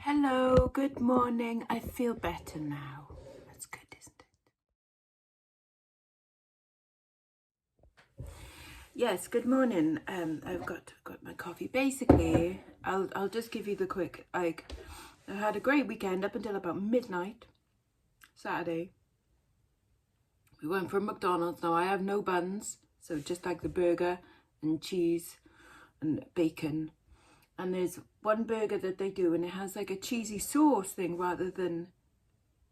Hello, good morning. I feel better now. That's good, isn't it? Yes, good morning. I've got my coffee. Basically, I'll just give you the quick, I had a great weekend up until about midnight, Saturday. We went for McDonald's. Now I have no buns, so just like the burger and cheese and bacon. And there's one burger that they do and it has like a cheesy sauce thing rather than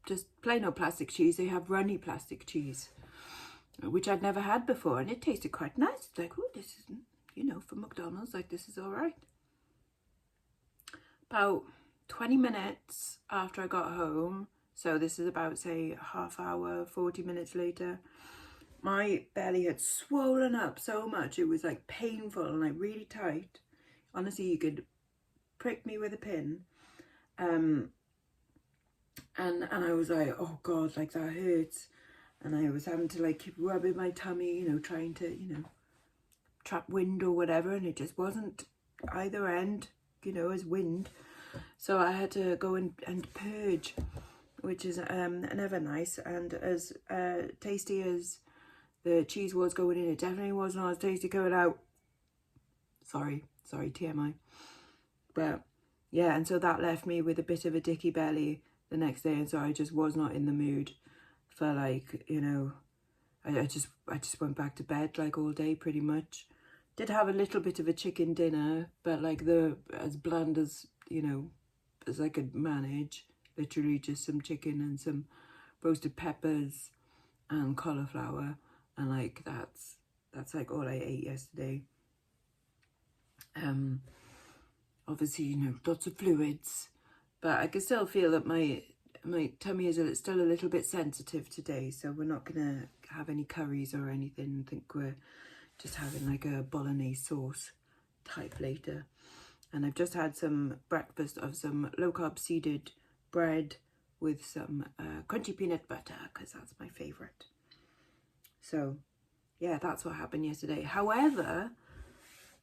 just plain old plastic cheese. They have runny plastic cheese, which I'd never had before, and it tasted quite nice. It's like, oh, this isn't, from McDonald's, like this is all right. About 20 minutes after I got home, so this is about, say, half hour, 40 minutes later, my belly had swollen up so much. It was like painful and like really tight. Honestly, you could prick me with a pin. And I was like, oh God, like that hurts. And I was having to like keep rubbing my tummy, trying to, trap wind or whatever. And it just wasn't either end, as wind. So I had to go and purge, which is never nice. And as tasty as the cheese was going in, it definitely was not as tasty going out. Sorry, TMI. But yeah, and so that left me with a bit of a dicky belly the next day, and so I just was not in the mood for like, I just went back to bed like all day pretty much. Did have a little bit of a chicken dinner, but like as bland as as I could manage. Literally just some chicken and some roasted peppers and cauliflower, and like that's like all I ate yesterday. Obviously, lots of fluids, but I can still feel that my tummy is still a little bit sensitive today, so we're not gonna have any curries or anything. I think we're just having like a bolognese sauce type later. And I've just had some breakfast of some low-carb seeded bread with some crunchy peanut butter, because that's my favorite. So yeah, that's what happened yesterday. However,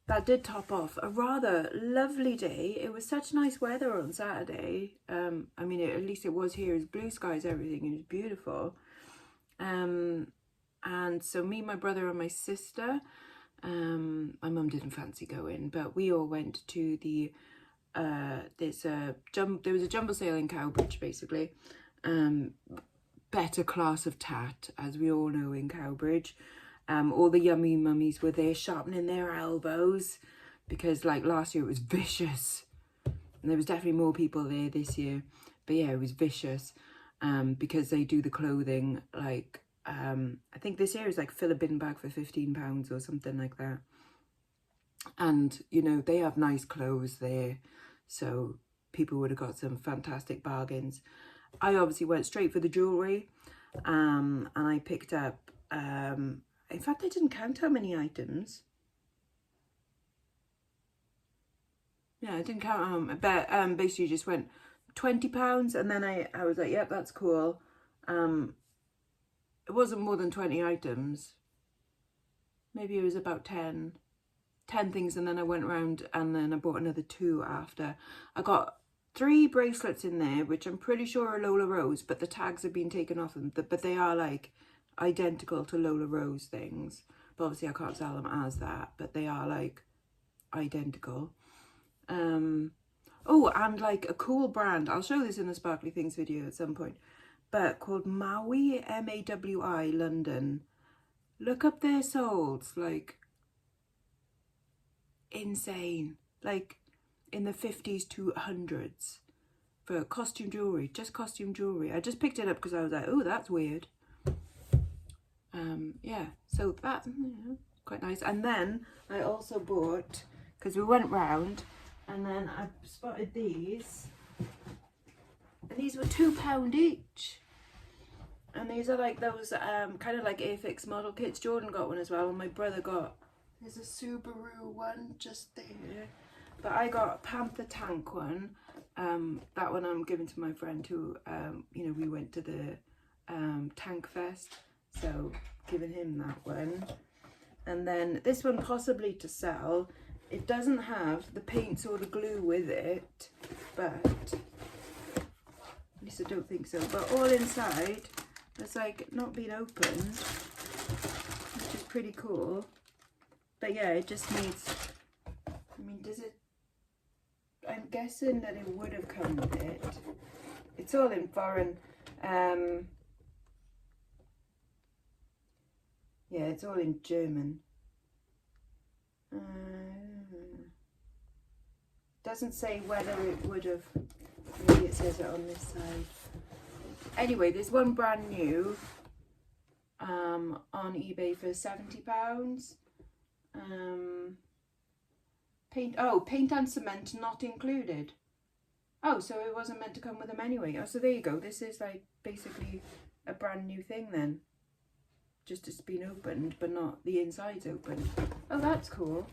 that did top off a rather lovely day. It was such nice weather on Saturday. I mean, at least it was here. It's blue skies, everything. It was beautiful. And so me, my brother, and my sister. My mum didn't fancy going, but we all went to the there was a Jumble sale in Cowbridge, basically. Better class of tat, as we all know, in Cowbridge. All the yummy mummies were there sharpening their elbows, because like last year it was vicious, and there was definitely more people there this year. But yeah, it was vicious, because they do the clothing like I think this year is like fill a bin bag for £15 or something like that. And they have nice clothes there, so people would have got some fantastic bargains. I obviously went straight for the jewellery, and I picked up in fact, I didn't count how many items. Yeah, I didn't count but basically just went £20, and then I was like, yep, that's cool. It wasn't more than 20 items. Maybe it was about 10 things, and then I went around and then I bought another 2 after. I got 3 bracelets in there, which I'm pretty sure are Lola Rose, but the tags have been taken off them. But they are like identical to Lola Rose things. But obviously I can't sell them as that, but they are like identical. Oh, and like a cool brand, I'll show this in the Sparkly Things video at some point, but called Maui, M-A-W-I, London. Look up their soles, like insane, like in the 50s to 100s for costume jewelry, just costume jewelry. I just picked it up because I was like, oh, that's weird. Yeah, so that's quite nice. And then I also bought, because we went round, and then I spotted these, and these were £2 each. And these are like those kind of like Airfix model kits. Jordan got one as well, and my brother got, there's a Subaru one just there, but I got a Panther tank one. That one I'm giving to my friend who we went to the tank fest, so giving him that one. And then this one possibly to sell. It doesn't have the paints or the glue with it, but At least I don't think so. But all inside, it's like not been opened, which is pretty cool. But yeah, it just needs, I mean, does it, I'm guessing that it would have come with it. It's all in foreign, yeah, it's all in German. Doesn't say whether it would have, maybe it says it on this side. Anyway, there's one brand new on eBay for £70. Paint and cement not included. Oh, so it wasn't meant to come with them anyway. Oh, so there you go. This is like basically a brand new thing then. Just it's been opened, but not the inside's opened. Oh, that's cool.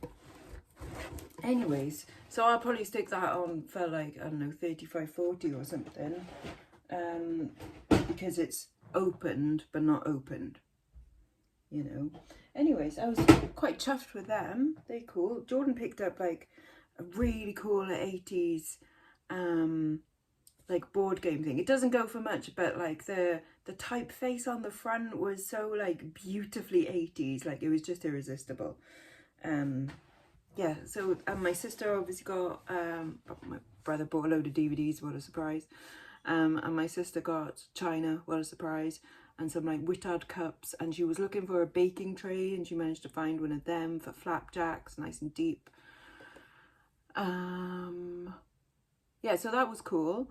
Anyways, so I'll probably stick that on for like, I don't know, 35-40 or something. Because it's opened, but not opened. You know. Anyways, I was quite chuffed with them. They're cool. Jordan picked up like a really cool 80s like board game thing. It doesn't go for much, but like the typeface on the front was so like beautifully 80s, like it was just irresistible. Yeah, so my sister obviously got my brother bought a load of DVDs, what a surprise. And my sister got China, what a surprise, and some like Wittard cups, and she was looking for a baking tray and she managed to find one of them for flapjacks, nice and deep. Yeah, so that was cool.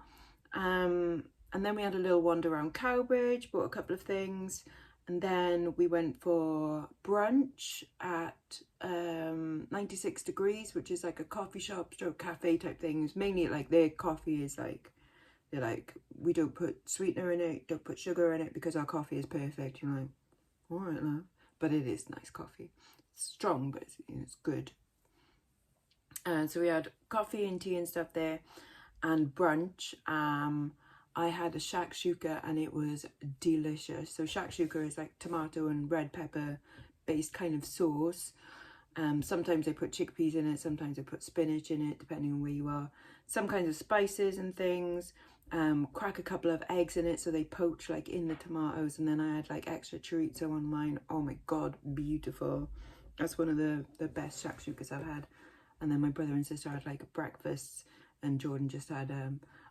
And then we had a little wander around Cowbridge, bought a couple of things, and then we went for brunch at 96 Degrees, which is like a coffee shop stroke cafe type thing. It's mainly like their coffee is like, they're like, we don't put sweetener in it, don't put sugar in it because our coffee is perfect. You're like, all right, love. But it is nice coffee. It's strong, but it's good. And so we had coffee and tea and stuff there. And brunch, I had a shakshuka and it was delicious. So shakshuka is like tomato and red pepper based kind of sauce. Sometimes they put chickpeas in it, sometimes they put spinach in it, depending on where you are. Some kinds of spices and things. Crack a couple of eggs in it so they poach like in the tomatoes. And then I had like extra chorizo on mine. Oh my god, beautiful. That's one of the best shakshukas I've had. And then my brother and sister had like breakfast. And Jordan just had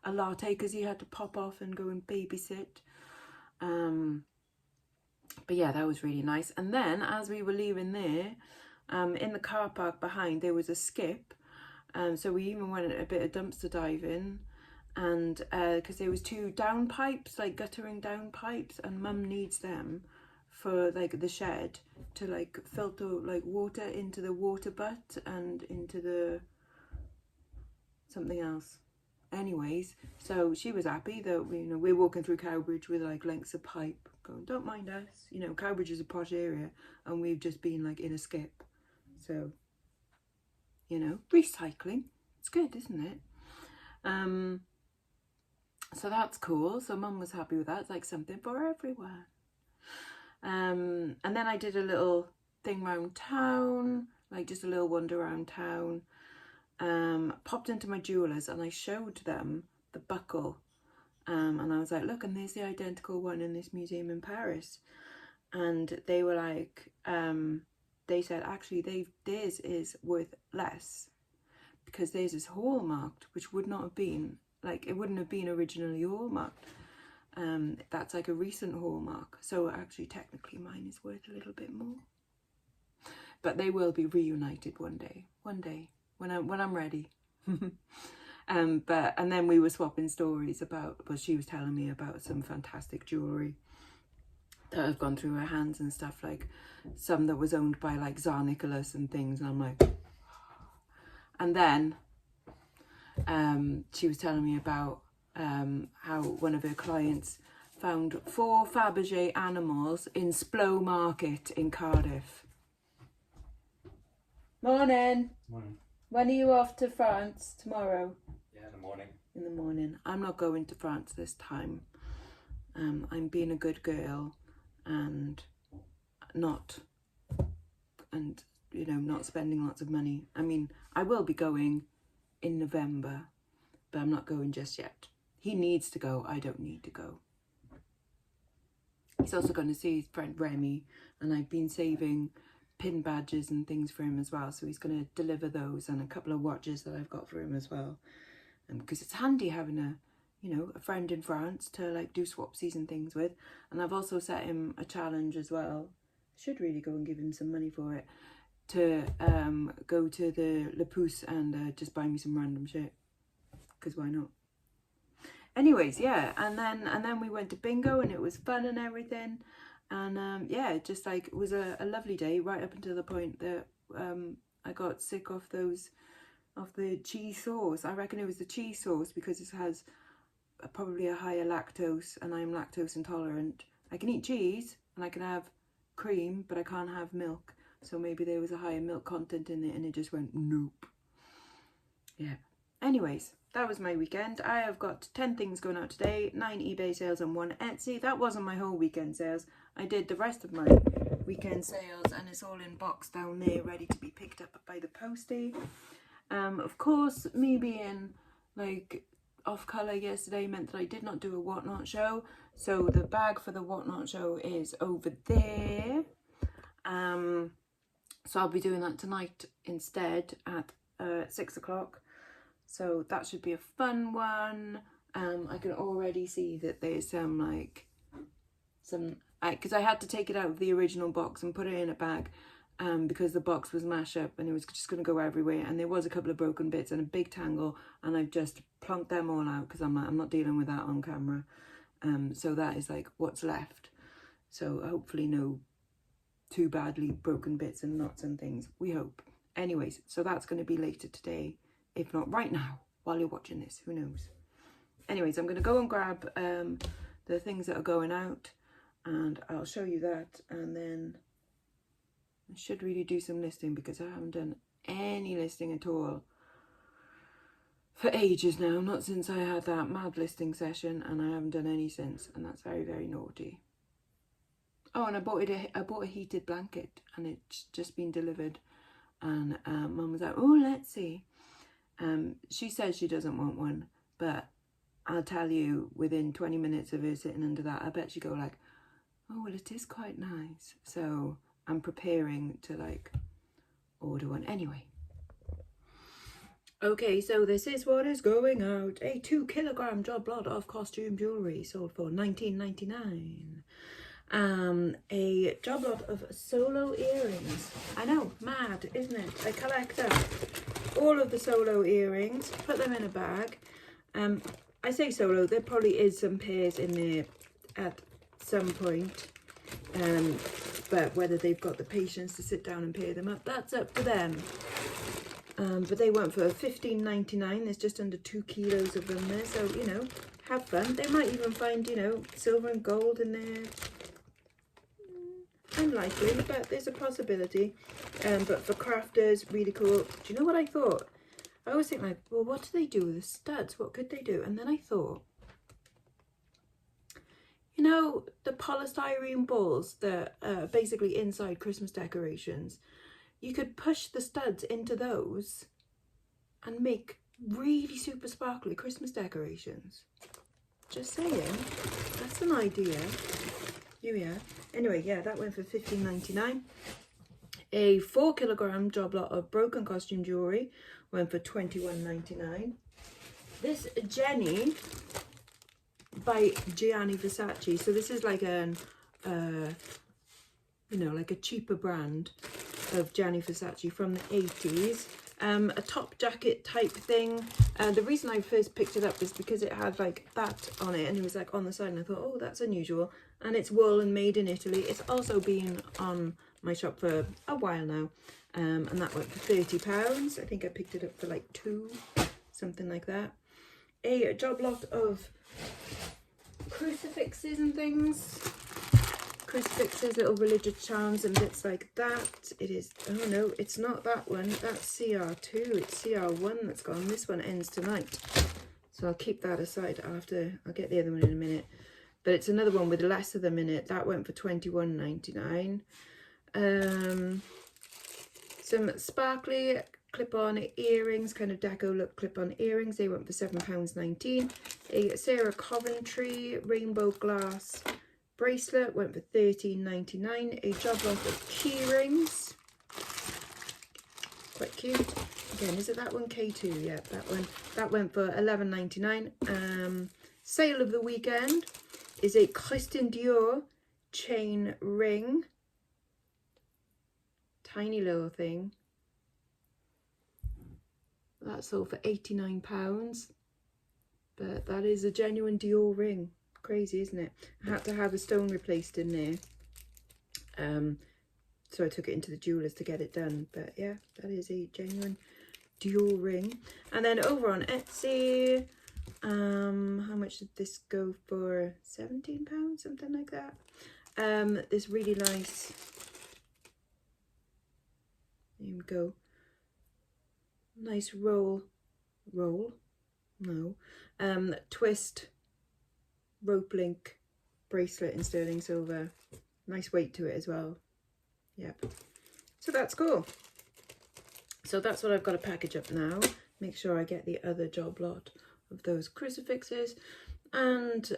a latte because he had to pop off and go and babysit. But yeah, that was really nice. And then as we were leaving there, in the car park behind, there was a skip. So we even went a bit of dumpster diving. And because there was 2 down pipes, like guttering down pipes, and Mum needs them for like the shed to like filter like water into the water butt and into the something else. Anyways, so she was happy that we're walking through Cowbridge with like lengths of pipe going, don't mind us, Cowbridge is a posh area and we've just been like in a skip, so recycling, it's good, isn't it? So that's cool. So Mum was happy with that. It's like something for everyone. And then I did a little thing around town, like just a little wander around town. Popped into my jewellers and I showed them the buckle, and I was like, look, and there's the identical one in this museum in Paris. And they were like, they said actually theirs is worth less because theirs is hallmarked, which would not have been, like, it wouldn't have been originally hallmarked. That's like a recent hallmark, so actually technically mine is worth a little bit more, but they will be reunited one day when I'm ready. And then we were swapping stories about, well, she was telling me about some fantastic jewellery that have gone through her hands and stuff, like some that was owned by like Tsar Nicholas and things, and I'm like, and then she was telling me about how one of her clients found 4 Fabergé animals in Splow Market in Cardiff. Morning. Morning. When are you off to France? Tomorrow? Yeah, in the morning. In the morning. I'm not going to France this time. I'm being a good girl and not spending lots of money. I mean, I will be going in November, but I'm not going just yet. He needs to go. I don't need to go. He's also going to see his friend Remy, and I've been saving pin badges and things for him as well. So he's going to deliver those and a couple of watches that I've got for him as well. Because it's handy having a friend in France to like do swapsies and things with. And I've also set him a challenge as well. I should really go and give him some money for it, to go to the Le Pouce and just buy me some random shit. Because why not? Anyways, yeah, and then we went to bingo and it was fun and everything. And yeah, just like it was a lovely day right up until the point that I got sick of the cheese sauce. I reckon it was the cheese sauce because it has probably a higher lactose, and I'm lactose intolerant. I can eat cheese and I can have cream, but I can't have milk. So maybe there was a higher milk content in it and it just went nope. Yeah. Anyways, that was my weekend. I have got 10 things going out today, 9 eBay sales and 1 Etsy. That wasn't my whole weekend sales. I did the rest of my weekend sales and it's all in box down there ready to be picked up by the postie. Of course, me being like off colour yesterday meant that I did not do a Whatnot show. So the bag for the Whatnot show is over there. So I'll be doing that tonight instead at 6 o'clock. So that should be a fun one. I can already see that there's some because I had to take it out of the original box and put it in a bag because the box was mashed up and it was just going to go everywhere. And there was a couple of broken bits and a big tangle, and I've just plonked them all out because I'm not dealing with that on camera. So that is like what's left. So hopefully no too badly broken bits and knots and things, we hope. Anyways, so that's going to be later today, if not right now while you're watching this, who knows. Anyways, I'm going to go and grab the things that are going out and I'll show you that, and then I should really do some listing because I haven't done any listing at all for ages now, not since I had that mad listing session, and I haven't done any since, and that's very, very naughty. Oh, and I bought a heated blanket and it's just been delivered, and Mum was like, oh, let's see. She says she doesn't want one, but I'll tell you, within 20 minutes of her sitting under that, I bet she go like, oh, well, it is quite nice. So I'm preparing to like order one anyway. Okay, so this is what is going out. A 2-kilogram job lot of costume jewellery sold for $19.99. A job lot of solo earrings. I know, mad, isn't it? I collect up all of the solo earrings, put them in a bag. I say solo, there probably is some pairs in there at some point. But whether they've got the patience to sit down and pair them up, that's up to them. But they went for $15.99. There's just under 2 kilos of them there, so, you know, have fun. They might even find, you know, silver and gold in there. Unlikely, but there's a possibility. But for crafters, really cool. Do you know what I thought? I always think like, well, what do they do with the studs? What could they do? And then I thought, you know, the polystyrene balls that are basically inside Christmas decorations, you could push the studs into those and make really super sparkly Christmas decorations. Just saying, that's an idea. Here we are. Anyway, yeah, that went for $15.99. A 4-kilogram job lot of broken costume jewellery went for $21.99. This Jenny by Gianni Versace. So this is like an, you know, like a cheaper brand of Gianni Versace from the 80s. A top jacket type thing. The reason I first picked it up is because it had like that on it and it was like on the side, and I thought, oh, that's unusual. And it's wool and made in Italy. It's also been on my shop for a while now. And that went for £30. I think I picked it up for like £2, something like that. A job lot of crucifixes and things. Crucifixes, little religious charms and bits like that. It is, oh no, it's not that one. That's CR2. It's CR1 that's gone. This one ends tonight. So I'll keep that aside after. I'll get the other one in a minute. But it's another one with less of them in it. That went for $21.99. Some sparkly clip-on earrings, kind of deco look clip-on earrings. They went for £7.19. A Sarah Coventry rainbow glass bracelet went for £13.99. A job lot of key rings, quite cute. Again, is it that one? K2, yeah, that one. That went for £11.99. Sale of the weekend is a Christian Dior chain ring. Tiny little thing. That sold for £89. But that is a genuine Dior ring. Crazy, isn't it? I had to have a stone replaced in there. So I took it into the jewellers to get it done. But yeah, that is a genuine Dior ring. And then over on Etsy, how much did this go for? £17, something like that. This really nice, here we go, nice twist rope link bracelet in sterling silver. Nice weight to it as well. Yep, so that's cool. So that's what I've got to package up now. Make sure I get the other job lot of those crucifixes, and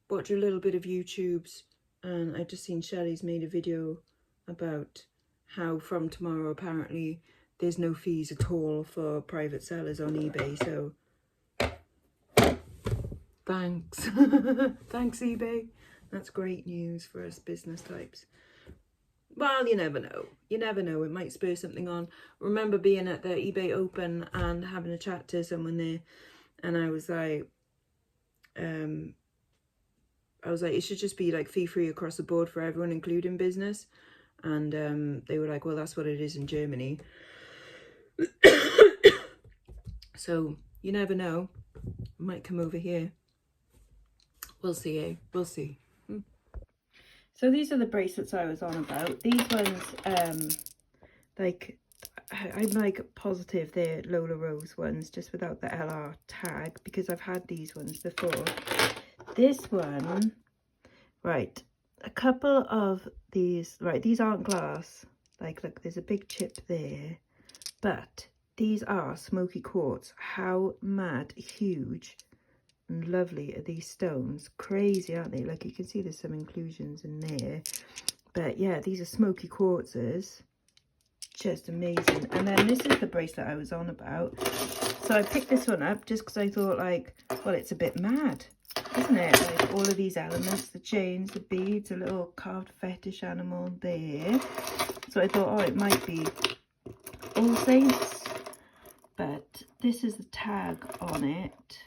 watch a little bit of YouTube's. And I just seen Shelley's made a video about how from tomorrow apparently there's no fees at all for private sellers on eBay. So thanks. Thanks eBay. That's great news for us business types. Well, you never know. You never know. It might spur something on. Remember being at the eBay Open and having a chat to someone there, and I was like, it should just be like fee free across the board for everyone, including business. And they were like, well, that's what it is in Germany. So you never know. I might come over here. We'll see, eh? We'll see. So these are the bracelets I was on about. These ones, like, I'm like positive they're Lola Rose ones, just without the LR tag, because I've had these ones before. This one, right, a couple of these, right, these aren't glass. Like, look, there's a big chip there, but these are smoky quartz. How mad huge and lovely are these stones? Crazy, aren't they? Like, you can see there's some inclusions in there, but yeah, these are smoky quartzes. Just amazing. And then this is the bracelet I was on about. So I picked this one up just because I thought, like, well, it's a bit mad, isn't it? Like, all of these elements, the chains, the beads, a little carved fetish animal there. So I thought, oh, it might be All Saints, but this is the tag on it.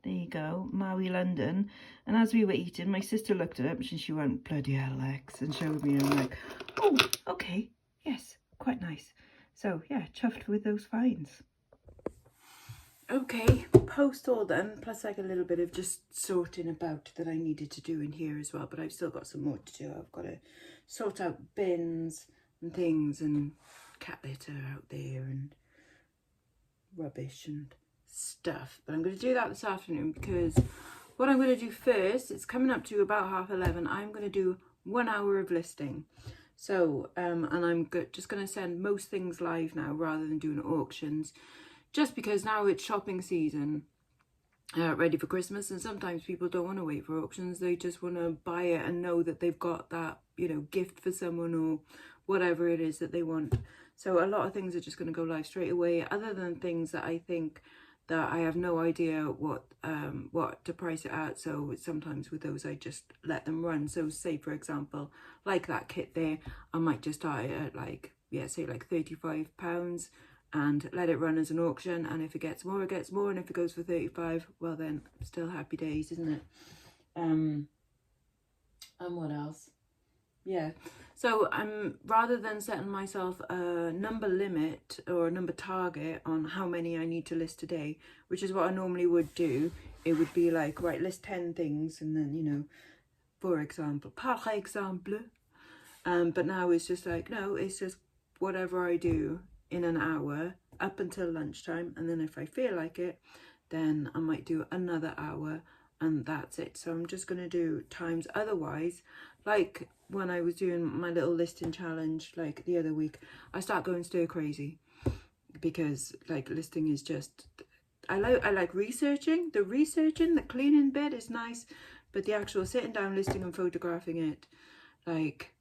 There you go, Maui, London. And as we were eating, my sister looked it up and she went, bloody hell, Lex, and showed me. And I'm like, oh, okay, yes, quite nice. So yeah, chuffed with those finds. Okay, post all done, plus like a little bit of just sorting about that I needed to do in here as well, but I've still got some more to do. I've got to sort out bins and things and cat litter out there and rubbish and stuff, but I'm going to do that this afternoon, because what I'm going to do first, it's coming up to about 11:30, I'm going to do 1 hour of listing. So and I'm just going to send most things live now rather than doing auctions, just because now it's shopping season, ready for Christmas, and sometimes people don't want to wait for auctions. They just want to buy it and know that they've got that, you know, gift for someone or whatever it is that they want. So a lot of things are just going to go live straight away, other than things that I think that I have no idea what to price it at. So sometimes with those I just let them run. So say for example, like that kit there, I might just start it at like, yeah, say like £35 and let it run as an auction, and if it gets more, it gets more, and if it goes for 35, well then still happy days, isn't it? And what else? Yeah, so rather than setting myself a number limit or a number target on how many I need to list today, which is what I normally would do, it would be like, right, list 10 things, and then, you know, for example, par exemple, but now it's just like, no, it's just whatever I do in an hour up until lunchtime, and then if I feel like it, then I might do another hour, and that's it. So I'm just going to do times. Otherwise, like when I was doing my little listing challenge like the other week, I start going stir crazy because like listing is just, I like researching. The cleaning bit is nice, but the actual sitting down, listing and photographing it, like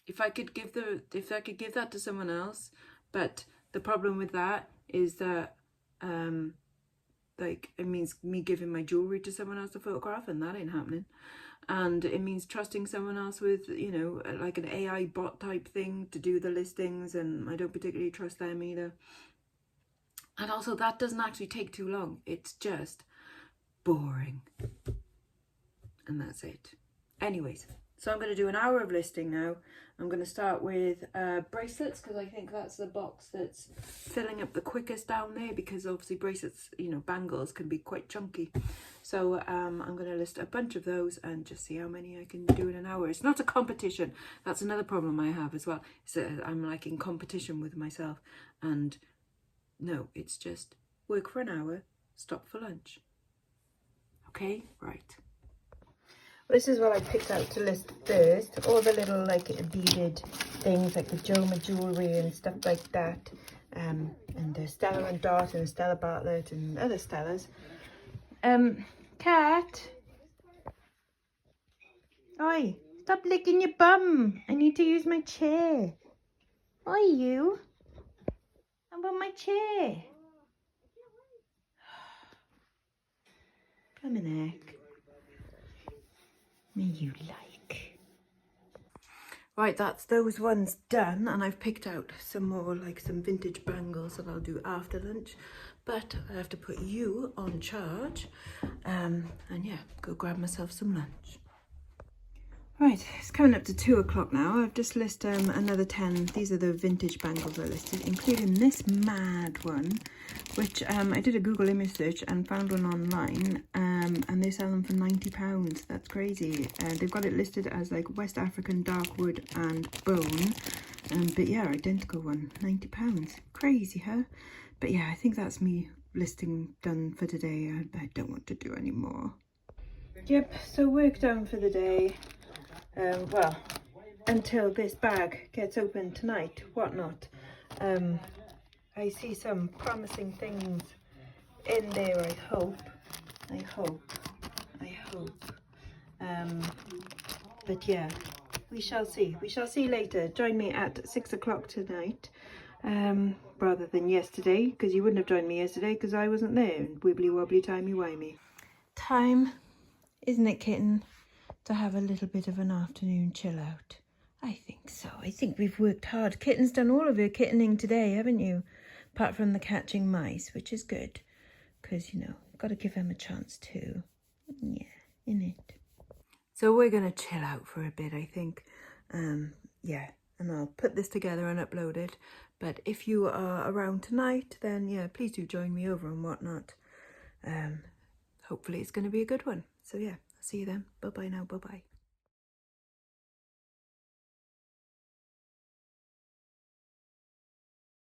if I could give that to someone else. But the problem with that is that like it means me giving my jewelry to someone else to photograph, and that ain't happening. And it means trusting someone else with, you know, like an AI bot type thing to do the listings, and I don't particularly trust them either. And also that doesn't actually take too long. It's just boring. And that's it. Anyways, so I'm going to do an hour of listing now. I'm going to start with bracelets, because I think that's the box that's filling up the quickest down there, because obviously bracelets, you know, bangles can be quite chunky. So I'm going to list a bunch of those and just see how many I can do in an hour. It's not a competition. That's another problem I have as well. So I'm like in competition with myself, and no, it's just work for an hour, stop for lunch. Okay, right. This is what I picked out to list first. All the little like beaded things like the Joma jewellery and stuff like that. And Stella and Dot and Stella Bartlett and other Stellas. Cat. Oi, stop licking your bum. I need to use my chair. Oi, you. How about my chair? Come in, Eck. May you like. Right, that's those ones done, and I've picked out some more, like some vintage bangles that I'll do after lunch. But I have to put you on charge, and yeah, go grab myself some lunch. Right, it's coming up to 2 o'clock now. I've just listed another 10. These are the vintage bangles I listed, including this mad one, which I did a Google image search and found one online, and they sell them for £90. That's crazy. They've got it listed as like West African dark wood and bone, but yeah, identical one, £90. Crazy, huh? But yeah, I think that's me listing done for today. I don't want to do any more. Yep, so work done for the day. Well, until this bag gets opened tonight, whatnot. I see some promising things in there, I hope. But yeah, we shall see. We shall see later. Join me at 6 o'clock tonight, rather than yesterday, because you wouldn't have joined me yesterday because I wasn't there. Wibbly wobbly timey wimey. Time, isn't it, kitten, to have a little bit of an afternoon chill out? I think so. I think we've worked hard. Kitten's done all of her kittening today, haven't you? Apart from the catching mice, which is good, because, you know, got to give them a chance too. Yeah, innit? So we're going to chill out for a bit, I think. Yeah, and I'll put this together and upload it. But if you are around tonight, then yeah, please do join me over and whatnot. Hopefully it's going to be a good one. So yeah, I'll see you then. Bye-bye now. Bye-bye.